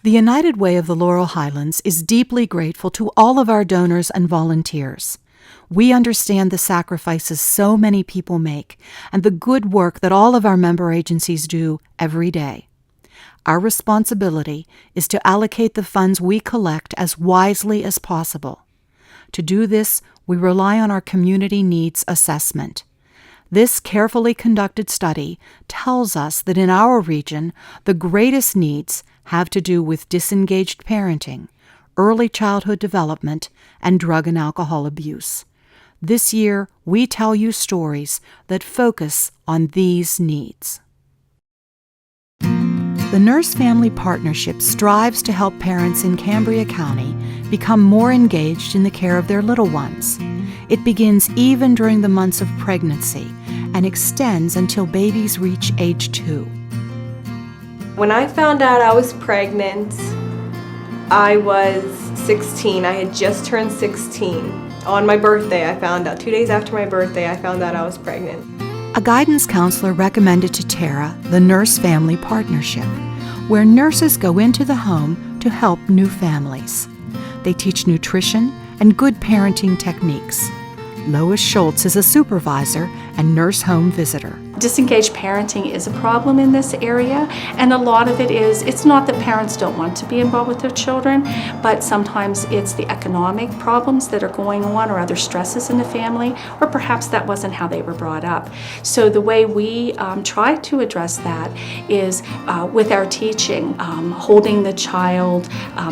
The United Way of the Laurel Highlands is deeply grateful to all of our donors and volunteers. We understand the sacrifices so many people make and the good work that all of our member agencies do every day. Our responsibility is to allocate the funds we collect as wisely as possible. To do this, we rely on our community needs assessment. This carefully conducted study tells us that in our region, the greatest needs have to do with disengaged parenting, early childhood development, and drug and alcohol abuse. This year, we tell you stories that focus on these needs. The Nurse Family Partnership strives to help parents in Cambria County become more engaged in the care of their little ones. It begins even during the months of pregnancy and extends until babies reach age 2. When I found out I was pregnant, I was 16. I had just turned 16. On my birthday, I found out. 2 days after my birthday, I found out I was pregnant. A guidance counselor recommended to Tara the Nurse Family Partnership, where nurses go into the home to help new families. They teach nutrition and good parenting techniques. Lois Schultz is a supervisor and nurse home visitor. Disengaged parenting is a problem in this area, and a lot of it is, it's not that parents don't want to be involved with their children, but sometimes it's the economic problems that are going on or other stresses in the family, or perhaps that wasn't how they were brought up. So the way we try to address that is with our teaching, holding the child,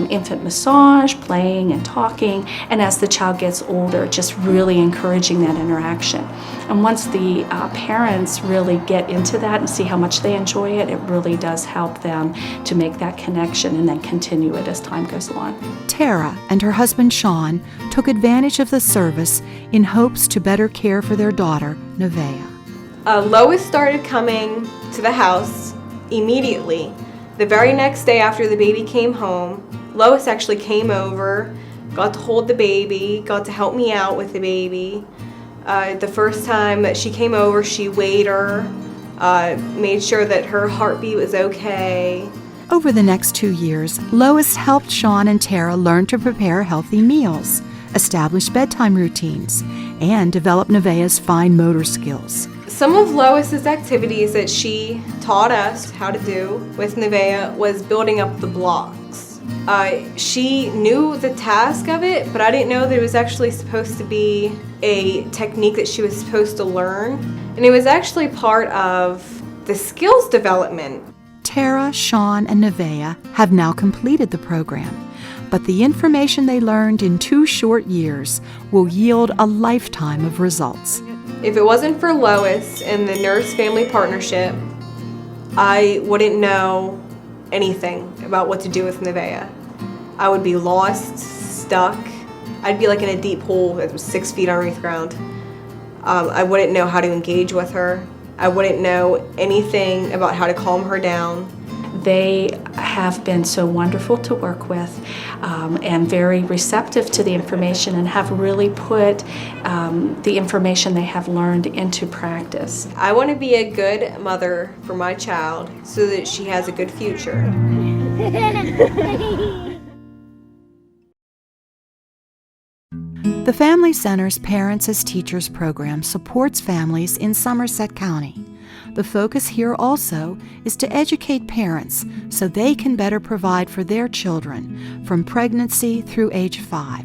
infant massage, playing and talking, and as the child gets older, just really encouraging that interaction. And once the parents really get into that and see how much they enjoy it, it really does help them to make that connection and then continue it as time goes on. Tara and her husband Sean took advantage of the service in hopes to better care for their daughter, Nevaeh. Lois started coming to the house immediately. The very next day after the baby came home, Lois actually came over, got to hold the baby, got to help me out with the baby. The first time that she came over, she weighed her, made sure that her heartbeat was okay. Over the next 2 years, Lois helped Sean and Tara learn to prepare healthy meals, establish bedtime routines, and develop Nevaeh's fine motor skills. Some of Lois's activities that she taught us how to do with Nevaeh was building up the blocks. She knew the task of it, but I didn't know that it was actually supposed to be a technique that she was supposed to learn. And it was actually part of the skills development. Tara, Sean, and Nevaeh have now completed the program, but the information they learned in 2 short years will yield a lifetime of results. If it wasn't for Lois and the Nurse Family Partnership, I wouldn't know anything about what to do with Nevaeh. I would be lost, stuck. I'd be like in a deep hole that was 6 feet underneath the ground. I wouldn't know how to engage with her. I wouldn't know anything about how to calm her down. They have been so wonderful to work with and very receptive to the information and have really put the information they have learned into practice. I want to be a good mother for my child so that she has a good future. The Family Center's Parents as Teachers program supports families in Somerset County. The focus here also is to educate parents so they can better provide for their children from pregnancy through age 5.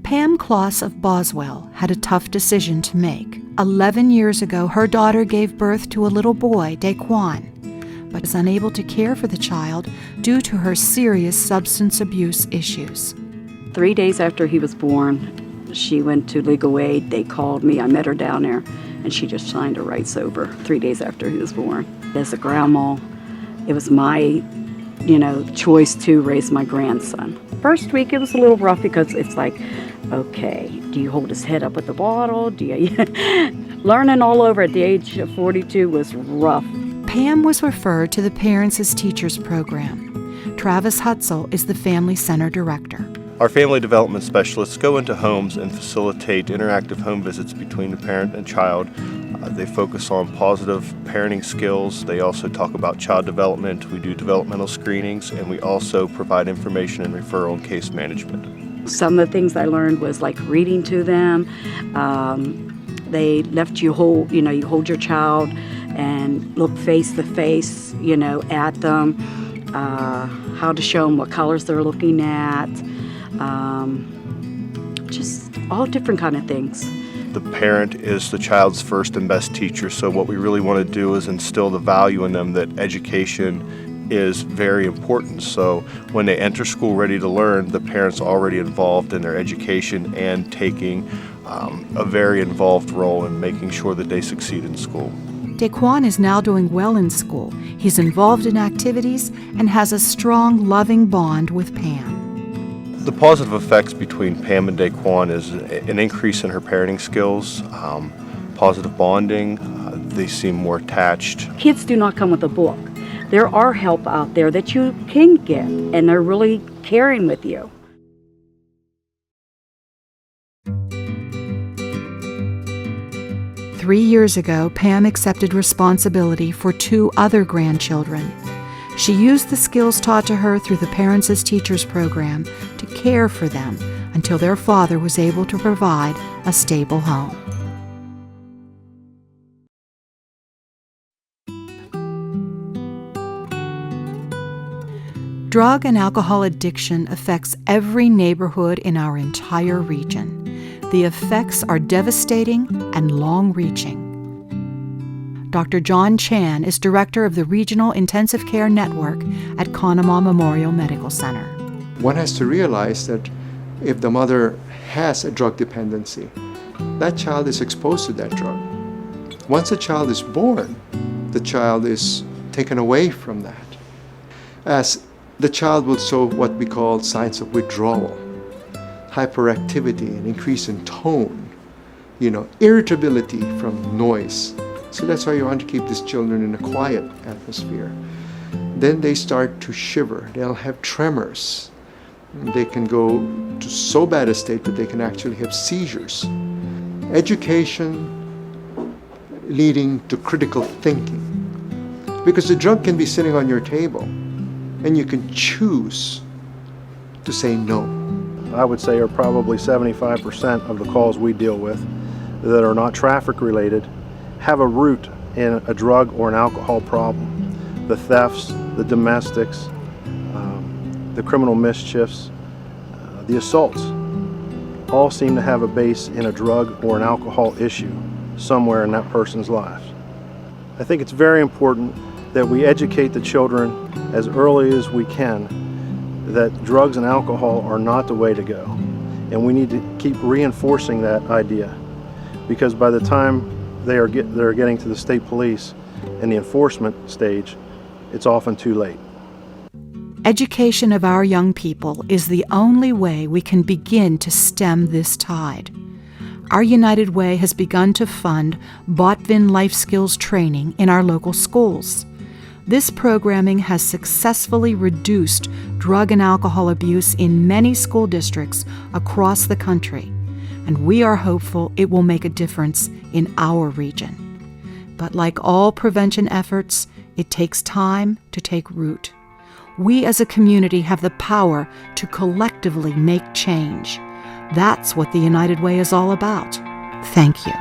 Pam Kloss of Boswell had a tough decision to make. 11 years ago, her daughter gave birth to a little boy, Daquan, but was unable to care for the child due to her serious substance abuse issues. 3 days after he was born, she went to legal aid. They called me. I met her down there, and she just signed her rights over 3 days after he was born. As a grandma, it was my, choice to raise my grandson. First week, it was a little rough because it's like, okay, do you hold his head up with the bottle? Do you... Learning all over at the age of 42 was rough. Pam was referred to the Parents as Teachers program. Travis Hutzel is the Family Center director. Our family development specialists go into homes and facilitate interactive home visits between the parent and child, They focus on positive parenting skills. They also talk about child development. We do developmental screenings, and we also provide information and referral and case management. Some of the things I learned was like reading to them. They left you hold your child and look face to face, at them. How to show them what colors they're looking at. Just all different kind of things. The parent is the child's first and best teacher, so what we really want to do is instill the value in them that education is very important. So when they enter school ready to learn, the parent's already involved in their education and taking a very involved role in making sure that they succeed in school. Daquan is now doing well in school. He's involved in activities and has a strong, loving bond with Pam. The positive effects between Pam and Daquan is an increase in her parenting skills, positive bonding. They seem more attached. Kids do not come with a book. There are help out there that you can get, and they're really caring with you. Three years ago, Pam accepted responsibility for 2 other grandchildren. She used the skills taught to her through the Parents as Teachers program to care for them until their father was able to provide a stable home. Drug and alcohol addiction affects every neighborhood in our entire region. The effects are devastating and long-reaching. Dr. John Chan is director of the Regional Intensive Care Network at Conemaugh Memorial Medical Center. One has to realize that if the mother has a drug dependency, that child is exposed to that drug. Once a child is born, the child is taken away from that. As the child will show what we call signs of withdrawal, hyperactivity, an increase in tone, irritability from noise. So that's why you want to keep these children in a quiet atmosphere. Then they start to shiver. They'll have tremors. They can go to so bad a state that they can actually have seizures. Education leading to critical thinking. Because the drug can be sitting on your table and you can choose to say no. I would say are probably 75% of the calls we deal with that are not traffic related have a root in a drug or an alcohol problem. The thefts, the domestics, the criminal mischiefs, the assaults, all seem to have a base in a drug or an alcohol issue somewhere in that person's life. I think it's very important that we educate the children as early as we can that drugs and alcohol are not the way to go. And we need to keep reinforcing that idea, because by the time they're getting to the state police in the enforcement stage, it's often too late. Education of our young people is the only way we can begin to stem this tide. Our United Way has begun to fund Botvin's life skills training in our local schools. This programming has successfully reduced drug and alcohol abuse in many school districts across the country, and we are hopeful it will make a difference in our region. But like all prevention efforts, it takes time to take root. We as a community have the power to collectively make change. That's what the United Way is all about. Thank you.